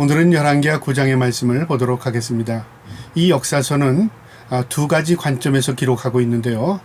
오늘은 열왕기하 9장의 말씀을 보도록 하겠습니다. 이 역사서는 두 가지 관점에서 기록하고 있는데요.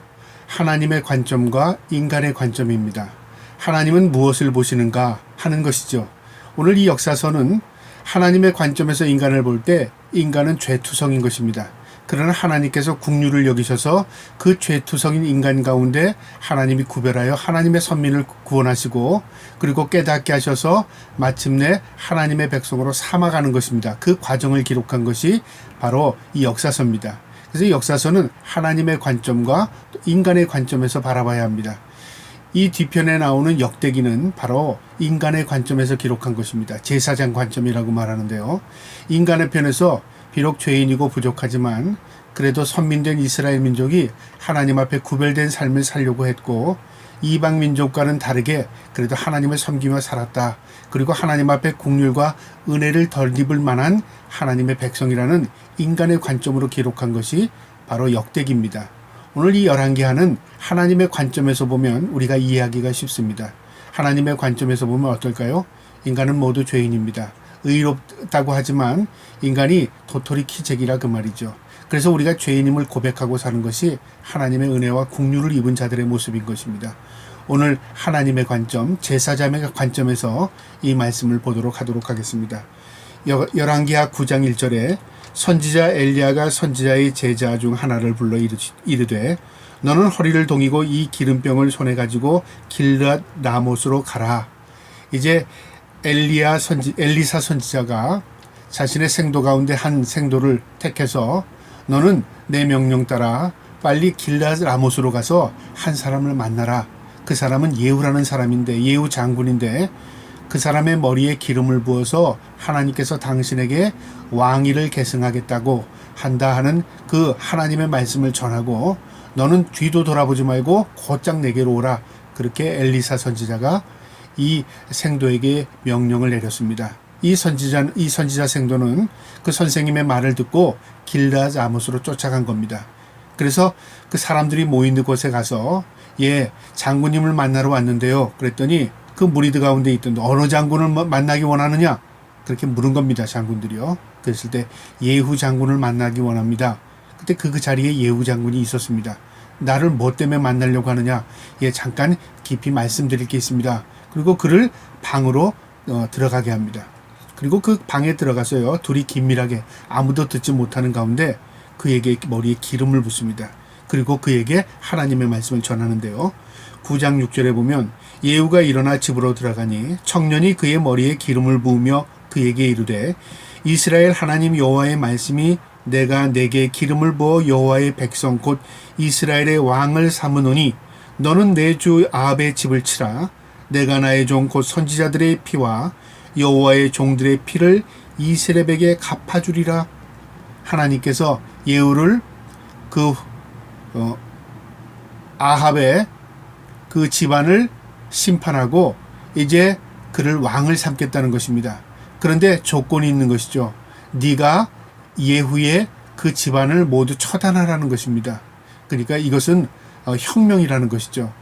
하나님의 관점과 인간의 관점입니다. 하나님은 무엇을 보시는가 하는 것이죠. 오늘 이 역사서는 하나님의 관점에서 인간을 볼 때 인간은 죄투성인 것입니다. 그러나 하나님께서 긍휼을 여기셔서 그 죄투성인 인간 가운데 하나님이 구별하여 하나님의 선민을 구원하시고 그리고 깨닫게 하셔서 마침내 하나님의 백성으로 삼아가는 것입니다. 그 과정을 기록한 것이 바로 이 역사서입니다. 그래서 이 역사서는 하나님의 관점과 인간의 관점에서 바라봐야 합니다. 이 뒤편에 나오는 역대기는 바로 인간의 관점에서 기록한 것입니다. 제사장 관점이라고 말하는데요. 인간의 편에서 비록 죄인이고 부족하지만 그래도 선민된 이스라엘 민족이 하나님 앞에 구별된 삶을 살려고 했고 이방 민족과는 다르게 그래도 하나님을 섬기며 살았다. 그리고 하나님 앞에 긍휼과 은혜를 덧입을 만한 하나님의 백성이라는 인간의 관점으로 기록한 것이 바로 역대기입니다. 오늘 이 열왕기하는 하나님의 관점에서 보면 우리가 이해하기가 쉽습니다. 하나님의 관점에서 보면 어떨까요? 인간은 모두 죄인입니다. 의롭다고 하지만 인간이 도토리 키재기라 그 말이죠. 그래서 우리가 죄인임을 고백하고 사는 것이 하나님의 은혜와 긍휼을 입은 자들의 모습인 것입니다. 오늘 하나님의 관점, 제사장의 관점에서 이 말씀을 보도록 하도록 하겠습니다. 열왕기하 9장 1절에 선지자 엘리야가 선지자의 제자 중 하나를 불러 이르되 너는 허리를 동이고 이 기름병을 손에 가지고 길르앗 라못으로 가라. 이제 엘리사 선지자가 자신의 생도 가운데 한 생도를 택해서 너는 내 명령 따라 빨리 길르앗 라못으로 가서 한 사람을 만나라. 그 사람은 예후라는 사람인데 예후 장군인데 그 사람의 머리에 기름을 부어서 하나님께서 당신에게 왕위를 계승하겠다고 한다 하는 그 하나님의 말씀을 전하고 너는 뒤도 돌아보지 말고 곧장 내게로 오라. 그렇게 엘리사 선지자가 이 생도에게 명령을 내렸습니다. 이 선지자 생도는 그 선생님의 말을 듣고 길르앗 라못으로 쫓아간 겁니다. 그래서 그 사람들이 모이는 곳에 가서 장군님을 만나러 왔는데요. 그랬더니 그 무리들 가운데 있던 어느 장군을 만나기 원하느냐? 그렇게 물은 겁니다. 장군들이요. 그랬을 때 예후 장군을 만나기 원합니다. 그때 그 자리에 예후 장군이 있었습니다. 나를 뭐 때문에 만나려고 하느냐? 잠깐 깊이 말씀드릴 게 있습니다. 그리고 그를 방으로 들어가게 합니다. 그리고 그 방에 들어가서요. 둘이 긴밀하게 아무도 듣지 못하는 가운데 그에게 머리에 기름을 붓습니다. 그리고 그에게 하나님의 말씀을 전하는데요. 9장 6절에 보면 예후가 일어나 집으로 들어가니 청년이 그의 머리에 기름을 부으며 그에게 이르되 이스라엘 하나님 여호와의 말씀이 내가 내게 기름을 부어 여호와의 백성 곧 이스라엘의 왕을 삼으노니 너는 내 주 아합의 집을 치라. 내가 나의 종 곧 선지자들의 피와 여호와의 종들의 피를 이스라엘에게 갚아주리라. 하나님께서 예후를 아합의 그 집안을 심판하고 이제 그를 왕을 삼겠다는 것입니다. 그런데 조건이 있는 것이죠. 네가 예후의 그 집안을 모두 처단하라는 것입니다. 그러니까 이것은 혁명이라는 것이죠.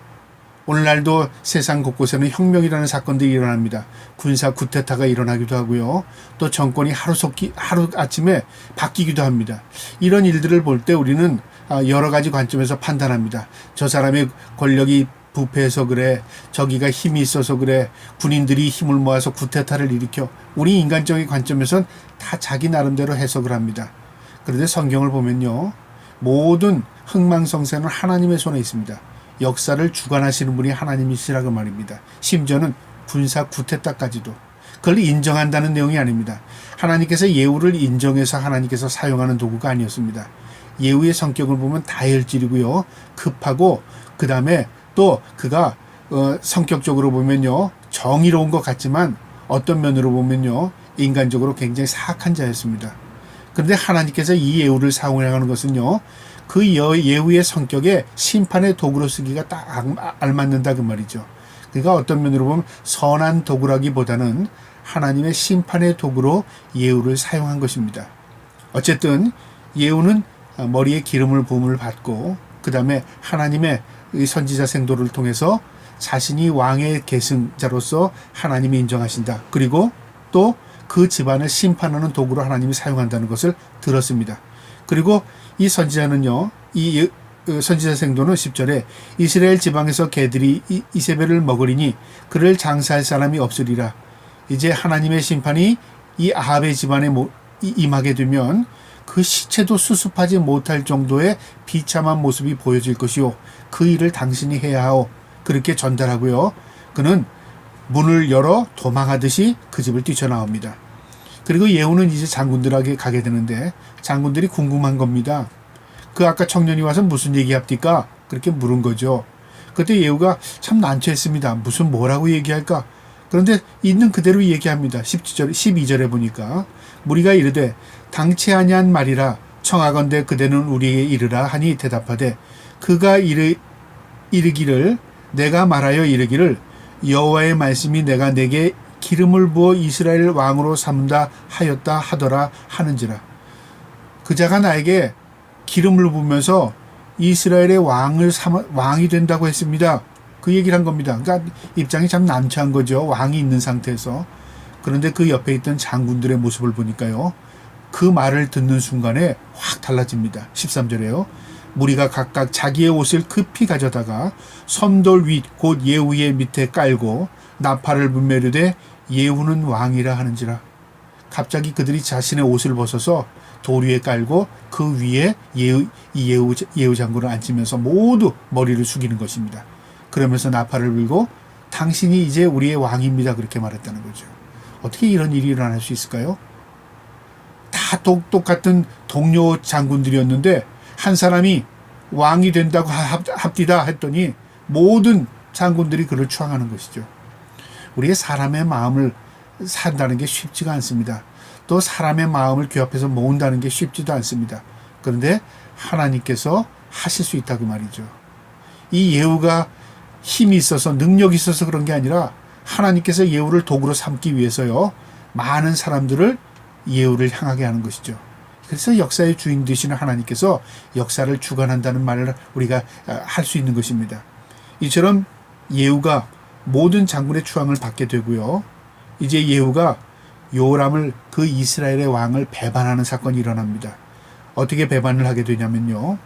오늘날도 세상 곳곳에는 혁명이라는 사건들이 일어납니다. 군사 쿠데타가 일어나기도 하고요. 또 정권이 하루 아침에 바뀌기도 합니다. 이런 일들을 볼 때 우리는 여러 가지 관점에서 판단합니다. 저 사람의 권력이 부패해서 그래. 저기가 힘이 있어서 그래. 군인들이 힘을 모아서 쿠데타를 일으켜. 우리 인간적인 관점에선 다 자기 나름대로 해석을 합니다. 그런데 성경을 보면요. 모든 흥망성쇠는 하나님의 손에 있습니다. 역사를 주관하시는 분이 하나님이시라고 말입니다. 심지어는 군사 쿠데타까지도. 그걸 인정한다는 내용이 아닙니다. 하나님께서 예후를 인정해서 하나님께서 사용하는 도구가 아니었습니다. 예후의 성격을 보면 다혈질이고요. 급하고 그 다음에 또 그가 성격적으로 보면요. 정의로운 것 같지만 어떤 면으로 보면요. 인간적으로 굉장히 사악한 자였습니다. 그런데 하나님께서 이 예후를 사용하는 것은요. 그 예후의 성격에 심판의 도구로 쓰기가 딱 알맞는다 그 말이죠. 그러니까 어떤 면으로 보면 선한 도구라기보다는 하나님의 심판의 도구로 예후를 사용한 것입니다. 어쨌든 예후는 머리에 기름을 부음을 받고 그 다음에 하나님의 선지자 생도를 통해서 자신이 왕의 계승자로서 하나님이 인정하신다. 그리고 또 그 집안을 심판하는 도구로 하나님이 사용한다는 것을 들었습니다. 그리고 이 선지자는요, 이 선지자 생도는 10절에 이스라엘 지방에서 개들이 이세벨을 먹으리니 그를 장사할 사람이 없으리라. 이제 하나님의 심판이 이 아합의 집안에 임하게 되면 그 시체도 수습하지 못할 정도의 비참한 모습이 보여질 것이요, 그 일을 당신이 해야 하오. 그렇게 전달하고요, 그는 문을 열어 도망하듯이 그 집을 뛰쳐나옵니다. 그리고 예후는 이제 장군들에게 가게 되는데 장군들이 궁금한 겁니다. 그 아까 청년이 와서 무슨 얘기합니까? 그렇게 물은 거죠. 그때 예후가 참 난처했습니다. 무슨 뭐라고 얘기할까? 그런데 있는 그대로 얘기합니다. 12절에 보니까 무리가 이르되 당치 아니한 말이라 청하건대 그대는 우리에게 이르라 하니 대답하되 그가 이르기를 내가 말하여 이르기를 여호와의 말씀이 내가 내게 기름을 부어 이스라엘 왕으로 삼다 하였다 하더라 하는지라. 그자가 나에게 기름을 부으면서 이스라엘의 왕이 된다고 했습니다. 그 얘기를 한 겁니다. 그러니까 입장이 참 난처한 거죠. 왕이 있는 상태에서. 그런데 그 옆에 있던 장군들의 모습을 보니까요, 그 말을 듣는 순간에 확 달라집니다. 13절에요. 무리가 각각 자기의 옷을 급히 가져다가 섬돌 윗 곧 예후의 밑에 깔고 나팔을 불매르되 예후는 왕이라 하는지라. 갑자기 그들이 자신의 옷을 벗어서 돌 위에 깔고 그 위에 예후 장군을 앉히면서 모두 머리를 숙이는 것입니다. 그러면서 나팔을 불고 당신이 이제 우리의 왕입니다. 그렇게 말했다는 거죠. 어떻게 이런 일이 일어날 수 있을까요? 다 똑같은 동료 장군들이었는데 한 사람이 왕이 된다고 합디다 했더니 모든 장군들이 그를 추앙하는 것이죠. 우리의 사람의 마음을 산다는 게 쉽지가 않습니다. 또 사람의 마음을 귀합해서 모은다는 게 쉽지도 않습니다. 그런데 하나님께서 하실 수 있다고 말이죠. 이 예후가 힘이 있어서 능력이 있어서 그런 게 아니라 하나님께서 예후를 도구로 삼기 위해서요, 많은 사람들을 예후를 향하게 하는 것이죠. 그래서 역사의 주인 되시는 하나님께서 역사를 주관한다는 말을 우리가 할 수 있는 것입니다. 이처럼 예후가 모든 장군의 추앙을 받게 되고요, 이제 예후가 요람을, 그 이스라엘의 왕을 배반하는 사건이 일어납니다. 어떻게 배반을 하게 되냐면요,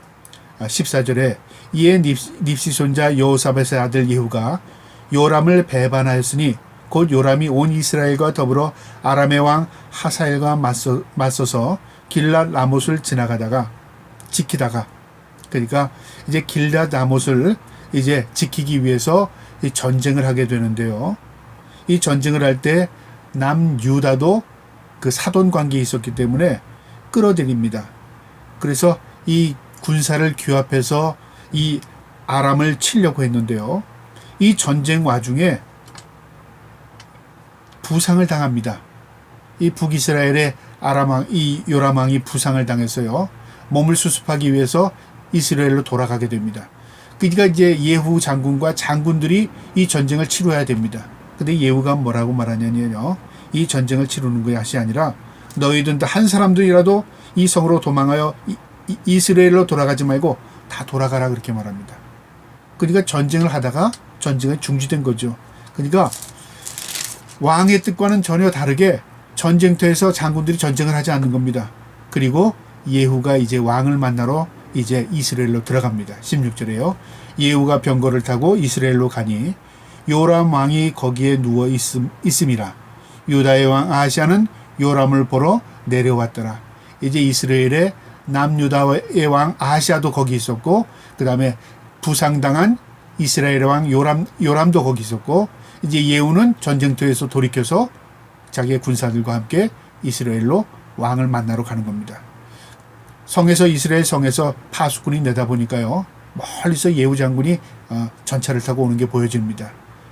14절에 이에 닙시 손자 여호사밧의 아들 예후가 요람을 배반하였으니 곧 요람이 온 이스라엘과 더불어 아람의 왕 하사엘과 맞서서 길랏 라못을 지키다가, 그러니까 이제 길랏 라못을 이제 지키기 위해서 이 전쟁을 하게 되는데요, 이 전쟁을 할 때 남유다도 그 사돈 관계에 있었기 때문에 끌어들입니다. 그래서 이 군사를 규합해서 이 아람을 치려고 했는데요, 이 전쟁 와중에 부상을 당합니다. 이 북이스라엘의 이 요람 왕이 부상을 당해서요, 몸을 수습하기 위해서 이스라엘로 돌아가게 됩니다. 그러니까 이제 예후 장군과 장군들이 이 전쟁을 치러야 됩니다. 근데 예후가 뭐라고 말하냐면요, 이 전쟁을 치르는 것이 아니라 너희들 한 사람들이라도 이 성으로 도망하여 이스라엘로 돌아가지 말고 다 돌아가라, 그렇게 말합니다. 그러니까 전쟁을 하다가 전쟁에 중지된 거죠. 그러니까 왕의 뜻과는 전혀 다르게 전쟁터에서 장군들이 전쟁을 하지 않는 겁니다. 그리고 예후가 이제 왕을 만나러 이제 이스라엘로 들어갑니다. 16절에요. 예후가 병거를 타고 이스라엘로 가니 요람 왕이 거기에 누워 있음이라. 유다의 왕 아하시아는 요람을 보러 내려왔더라. 이제 이스라엘의 남유다의 왕 아하시아도 거기 있었고, 그 다음에 부상당한 이스라엘의 왕 요람도 거기 있었고, 이제 예후는 전쟁터에서 돌이켜서 자기의 군사들과 함께 이스라엘로 왕을 만나러 가는 겁니다. 이스라엘 성에서 파수꾼이 내다보니까요, 멀리서 예후 장군이 전차를 타고 오는 게 보여집니다.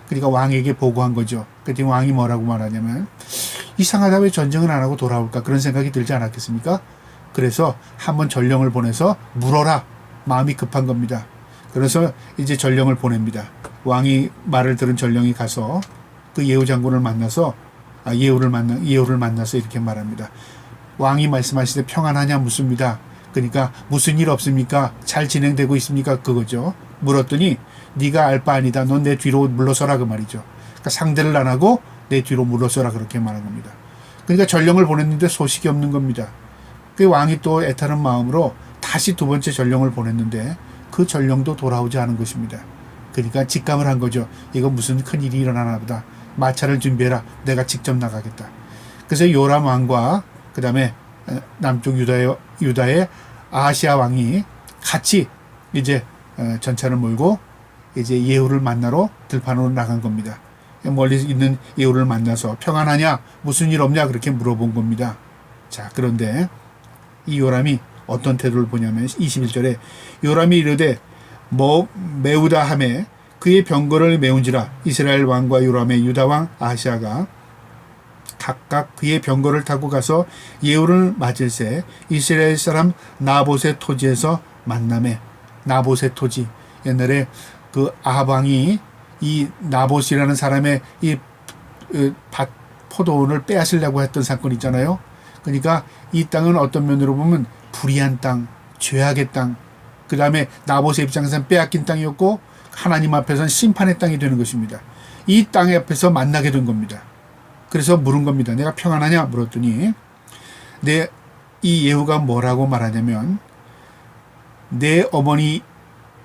그러니까 왕에게 보고한 거죠. 그랬더니 왕이 뭐라고 말하냐면, 이상하다, 왜 전쟁을 안 하고 돌아올까, 그런 생각이 들지 않았겠습니까? 그래서 한번 전령을 보내서 물어라. 마음이 급한 겁니다. 그래서 이제 전령을 보냅니다. 왕이 말을 들은 전령이 가서 그 예후 장군을 만나서 예후를 만나서 이렇게 말합니다. 왕이 말씀하시되 평안하냐 묻습니다. 그러니까 무슨 일 없습니까? 잘 진행되고 있습니까? 그거죠. 물었더니 네가 알 바 아니다. 넌 내 뒤로 물러서라, 그 말이죠. 그러니까 상대를 안 하고 내 뒤로 물러서라, 그렇게 말한 겁니다. 그러니까 전령을 보냈는데 소식이 없는 겁니다. 그 왕이 또 애타는 마음으로 다시 두 번째 전령을 보냈는데 그 전령도 돌아오지 않은 것입니다. 그러니까 직감을 한 거죠. 이거 무슨 큰일이 일어나나 보다. 마차를 준비해라. 내가 직접 나가겠다. 그래서 요람 왕과 그 다음에 남쪽 유다의 아하시아 왕이 같이 이제 전차를 몰고 이제 예후를 만나러 들판으로 나간 겁니다. 멀리 있는 예후를 만나서 평안하냐? 무슨 일 없냐? 그렇게 물어본 겁니다. 자, 그런데 이 요람이 어떤 태도를 보냐면 21절에 요람이 이르되 메우다 하매 그의 병거를 메운지라. 이스라엘 왕과 요람의 유다 왕 아하시아가 각각 그의 병거를 타고 가서 예후를 맞을새 이스라엘 사람 나봇의 토지에서 만나매. 나봇의 토지, 옛날에 그 아합 왕이 이 나봇이라는 사람의 이 밭 포도원을 빼앗으려고 했던 사건 있잖아요. 그러니까 이 땅은 어떤 면으로 보면 불의한 땅, 죄악의 땅, 그 다음에 나봇의 입장에서는 빼앗긴 땅이었고 하나님 앞에서는 심판의 땅이 되는 것입니다. 이 땅 앞에서 만나게 된 겁니다. 그래서 물은 겁니다. 내가 평안하냐? 물었더니 이 예후가 뭐라고 말하냐면 내 어머니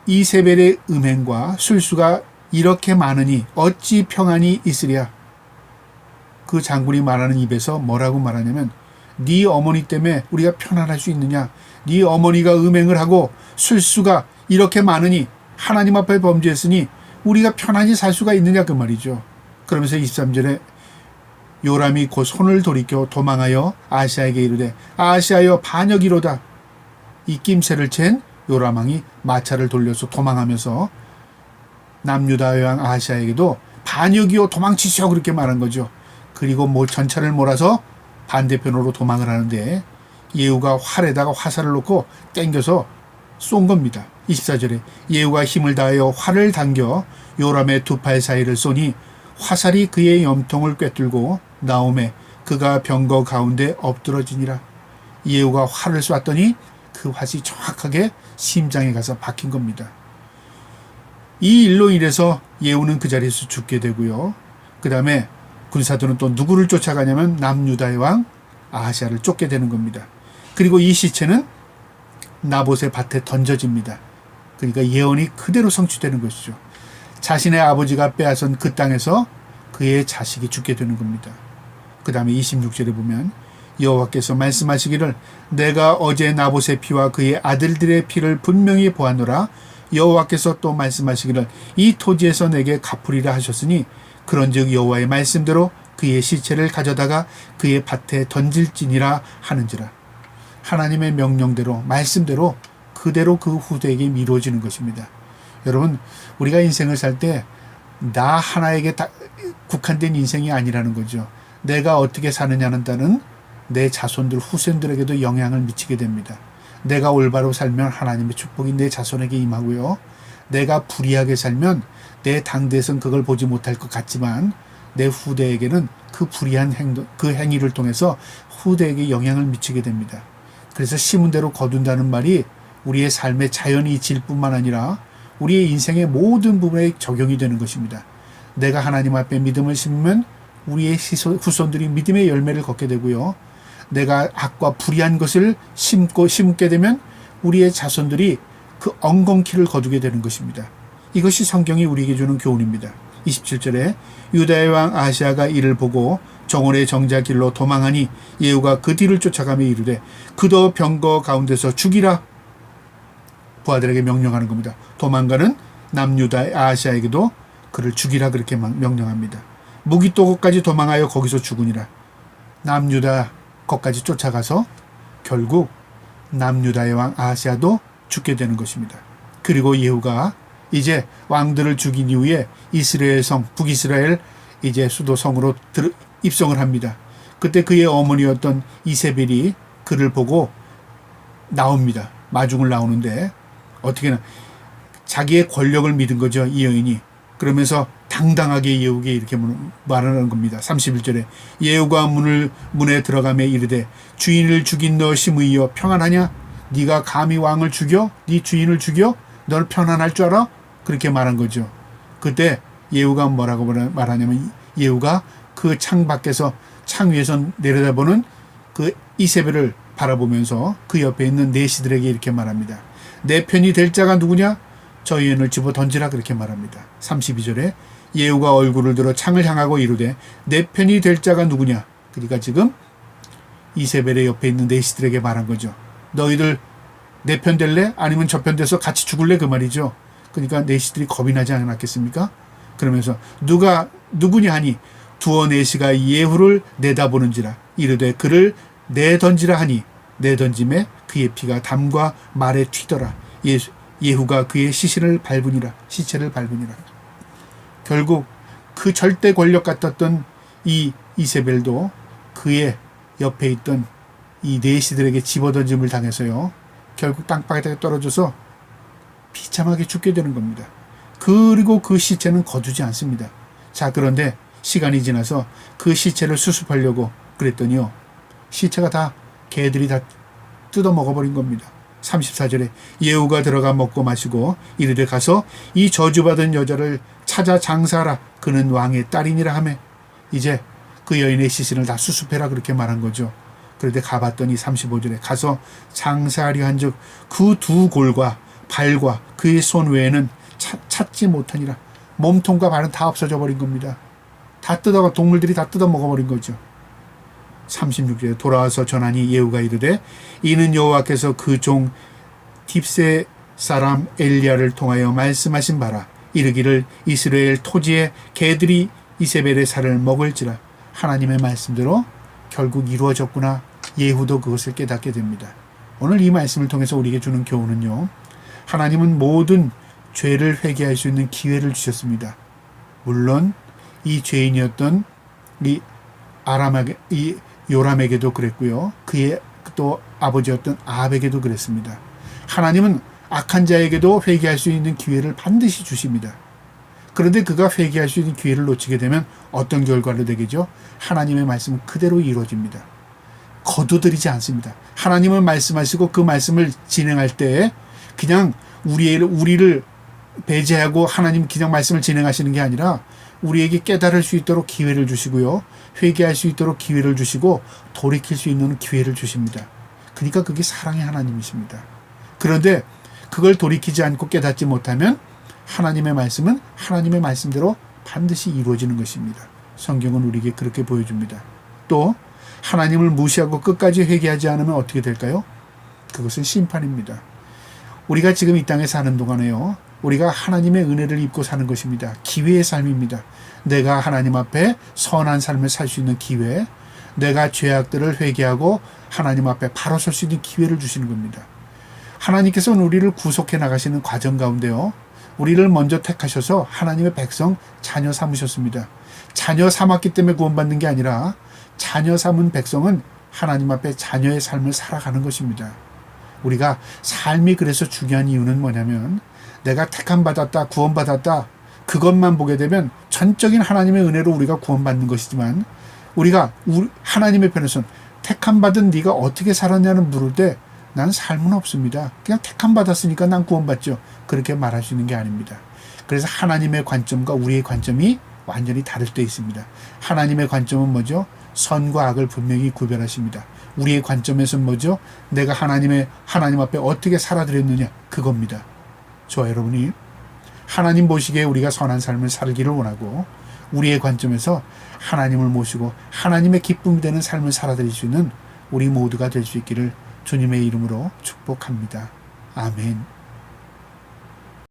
이세벨의 음행과 술수가 이렇게 많으니 어찌 평안이 있으랴. 그 장군이 말하는 입에서 뭐라고 말하냐면 네 어머니 때문에 우리가 편안할 수 있느냐. 네 어머니가 음행을 하고 술수가 이렇게 많으니 하나님 앞에 범죄했으니 우리가 편안히 살 수가 있느냐 그 말이죠. 그러면서 23절에 요람이 곧 손을 돌이켜 도망하여 아하시아에게 이르되 아하시아여 반역이로다. 이 낌새를 챈 요람 왕이 마차를 돌려서 도망하면서 남유다의 왕 아하시아에게도 반역이요 도망치시오 그렇게 말한 거죠. 그리고 전차를 몰아서 반대편으로 도망을 하는데 예후가 활에다가 화살을 놓고 땡겨서 쏜 겁니다. 24절에 예후가 힘을 다하여 활을 당겨 요람의 두 팔 사이를 쏘니 화살이 그의 염통을 꿰뚫고 나오매 그가 병거 가운데 엎드러지니라. 예후가 활을 쐈더니 그 활이 정확하게 심장에 가서 박힌 겁니다. 이 일로 인해서 예후는 그 자리에서 죽게 되고요. 그 다음에 군사들은 또 누구를 쫓아가냐면 남유다의 왕 아하시아를 쫓게 되는 겁니다. 그리고 이 시체는 나봇의 밭에 던져집니다. 그러니까 예언이 그대로 성취되는 것이죠. 자신의 아버지가 빼앗은 그 땅에서 그의 자식이 죽게 되는 겁니다. 그 다음에 26절에 보면 여호와께서 말씀하시기를 내가 어제 나봇의 피와 그의 아들들의 피를 분명히 보았노라. 여호와께서 또 말씀하시기를 이 토지에서 내게 갚으리라 하셨으니 그런즉 여호와의 말씀대로 그의 시체를 가져다가 그의 밭에 던질지니라 하는지라. 하나님의 명령대로 말씀대로 그대로 그 후대에게 미루어지는 것입니다. 여러분 우리가 인생을 살 때 나 하나에게 국한된 인생이 아니라는 거죠. 내가 어떻게 사느냐는 따는 내 자손들 후손들에게도 영향을 미치게 됩니다. 내가 올바로 살면 하나님의 축복이 내 자손에게 임하고요. 내가 불의하게 살면 내 당대에선 그걸 보지 못할 것 같지만 내 후대에게는 그 불의한 그 행위를 통해서 후대에게 영향을 미치게 됩니다. 그래서 심은 대로 거둔다는 말이 우리의 삶의 자연이 질 뿐만 아니라 우리의 인생의 모든 부분에 적용이 되는 것입니다. 내가 하나님 앞에 믿음을 심으면 우리의 후손들이 믿음의 열매를 걷게 되고요. 내가 악과 불의한 것을 심게 되면 우리의 자손들이 그 엉겅퀴를 거두게 되는 것입니다. 이것이 성경이 우리에게 주는 교훈입니다. 27절에 유다의 왕 아하시아가 이를 보고 정원의 정자 길로 도망하니 예후가 그 뒤를 쫓아가며 이르되 그도 병거 가운데서 죽이라. 부하들에게 명령하는 겁니다. 도망가는 남유다의 아하시아에게도 그를 죽이라 그렇게 명령합니다. 무기토고까지 도망하여 거기서 죽으니라. 남유다 거기까지 쫓아가서 결국 남유다의 왕 아하시아도 죽게 되는 것입니다. 그리고 예후가 이제 왕들을 죽인 이후에 이스라엘 성 북이스라엘 이제 수도 성으로 입성을 합니다. 그때 그의 어머니였던 이세벨이 그를 보고 나옵니다. 마중을 나오는데 어떻게나 자기의 권력을 믿은 거죠. 이 여인이. 그러면서 당당하게 예후에게 이렇게 말하는 겁니다. 31절에 예후가 문에 들어가며 이르되 주인을 죽인 너 심의여 평안하냐? 네가 감히 왕을 죽여? 네 주인을 죽여? 널 편안할 줄 알아? 그렇게 말한 거죠. 그때 예후가 뭐라고 말하냐면 예후가 그 창 밖에서 창 위에서 내려다보는 그 이세벨을 바라보면서 그 옆에 있는 내시들에게 이렇게 말합니다. 내 편이 될 자가 누구냐? 저 여인을 집어 던지라 그렇게 말합니다. 32절에 예후가 얼굴을 들어 창을 향하고 이르되 내 편이 될 자가 누구냐? 그러니까 지금 이세벨의 옆에 있는 내시들에게 말한 거죠. 너희들 내 편 될래? 아니면 저 편 돼서 같이 죽을래? 그 말이죠. 그러니까 내시들이 겁이 나지 않았겠습니까? 그러면서 누구냐 하니 두어 내시가 예후를 내다보는지라 이르되 그를 내던지라 하니 내던짐에 그의 피가 담과 말에 튀더라. 예후가 그의 시체를 밟으니라. 결국 그 절대 권력 같았던 이 이세벨도 그의 옆에 있던 이 내시들에게 집어던짐을 당해서요. 결국 땅바닥에 떨어져서 비참하게 죽게 되는 겁니다. 그리고 그 시체는 거두지 않습니다. 자, 그런데 시간이 지나서 그 시체를 수습하려고 그랬더니요. 시체가 다 개들이 다 뜯어 먹어버린 겁니다. 34절에 예후가 들어가 먹고 마시고 이르되 가서 이 저주받은 여자를 찾아 장사하라. 그는 왕의 딸이니라 하매 이제 그 여인의 시신을 다 수습해라 그렇게 말한 거죠. 그런데 가봤더니 35절에 가서 장사하려 한즉 그 두 골과 발과 그의 손 외에는 찾지 못하니라. 몸통과 발은 다 없어져 버린 겁니다. 동물들이 다 뜯어 먹어버린 거죠. 36절에 돌아와서 전하니 예후가 이르되 이는 여호와께서 그 종 딥세 사람 엘리야를 통하여 말씀하신 바라. 이르기를 이스라엘 토지에 개들이 이세벨의 살을 먹을지라. 하나님의 말씀대로 결국 이루어졌구나. 예후도 그것을 깨닫게 됩니다. 오늘 이 말씀을 통해서 우리에게 주는 교훈은요. 하나님은 모든 죄를 회개할 수 있는 기회를 주셨습니다. 물론 이 죄인이었던 이 요람에게도 그랬고요. 그의 또 아버지였던 아합에게도 그랬습니다. 하나님은 악한 자에게도 회개할 수 있는 기회를 반드시 주십니다. 그런데 그가 회개할 수 있는 기회를 놓치게 되면 어떤 결과를 내겠죠? 하나님의 말씀은 그대로 이루어집니다. 거두들이지 않습니다. 하나님은 말씀하시고 그 말씀을 진행할 때 그냥 우리를 배제하고 하나님 그냥 말씀을 진행하시는 게 아니라 우리에게 깨달을 수 있도록 기회를 주시고요. 회개할 수 있도록 기회를 주시고 돌이킬 수 있는 기회를 주십니다. 그러니까 그게 사랑의 하나님이십니다. 그런데 그걸 돌이키지 않고 깨닫지 못하면 하나님의 말씀은 하나님의 말씀대로 반드시 이루어지는 것입니다. 성경은 우리에게 그렇게 보여줍니다. 또 하나님을 무시하고 끝까지 회개하지 않으면 어떻게 될까요? 그것은 심판입니다. 우리가 지금 이 땅에 사는 동안에요. 우리가 하나님의 은혜를 입고 사는 것입니다. 기회의 삶입니다. 내가 하나님 앞에 선한 삶을 살 수 있는 기회, 내가 죄악들을 회개하고 하나님 앞에 바로 설 수 있는 기회를 주시는 겁니다. 하나님께서는 우리를 구속해 나가시는 과정 가운데요. 우리를 먼저 택하셔서 하나님의 백성 자녀 삼으셨습니다. 자녀 삼았기 때문에 구원받는 게 아니라 자녀 삼은 백성은 하나님 앞에 자녀의 삶을 살아가는 것입니다. 우리가 삶이 그래서 중요한 이유는 뭐냐면 내가 택함받았다, 구원받았다 그것만 보게 되면 전적인 하나님의 은혜로 우리가 구원받는 것이지만 우리가 하나님의 편에서는 택함받은 네가 어떻게 살았냐는 물을 때 난 삶은 없습니다. 그냥 택함받았으니까 난 구원받죠. 그렇게 말할 수 있는 게 아닙니다. 그래서 하나님의 관점과 우리의 관점이 완전히 다를 때 있습니다. 하나님의 관점은 뭐죠? 선과 악을 분명히 구별하십니다. 우리의 관점에서는 뭐죠? 내가 하나님 앞에 어떻게 살아드렸느냐 그겁니다. 저와 여러분이 하나님 보시기에 우리가 선한 삶을 살기를 원하고 우리의 관점에서 하나님을 모시고 하나님의 기쁨이 되는 삶을 살아드릴 수 있는 우리 모두가 될 수 있기를 주님의 이름으로 축복합니다. 아멘.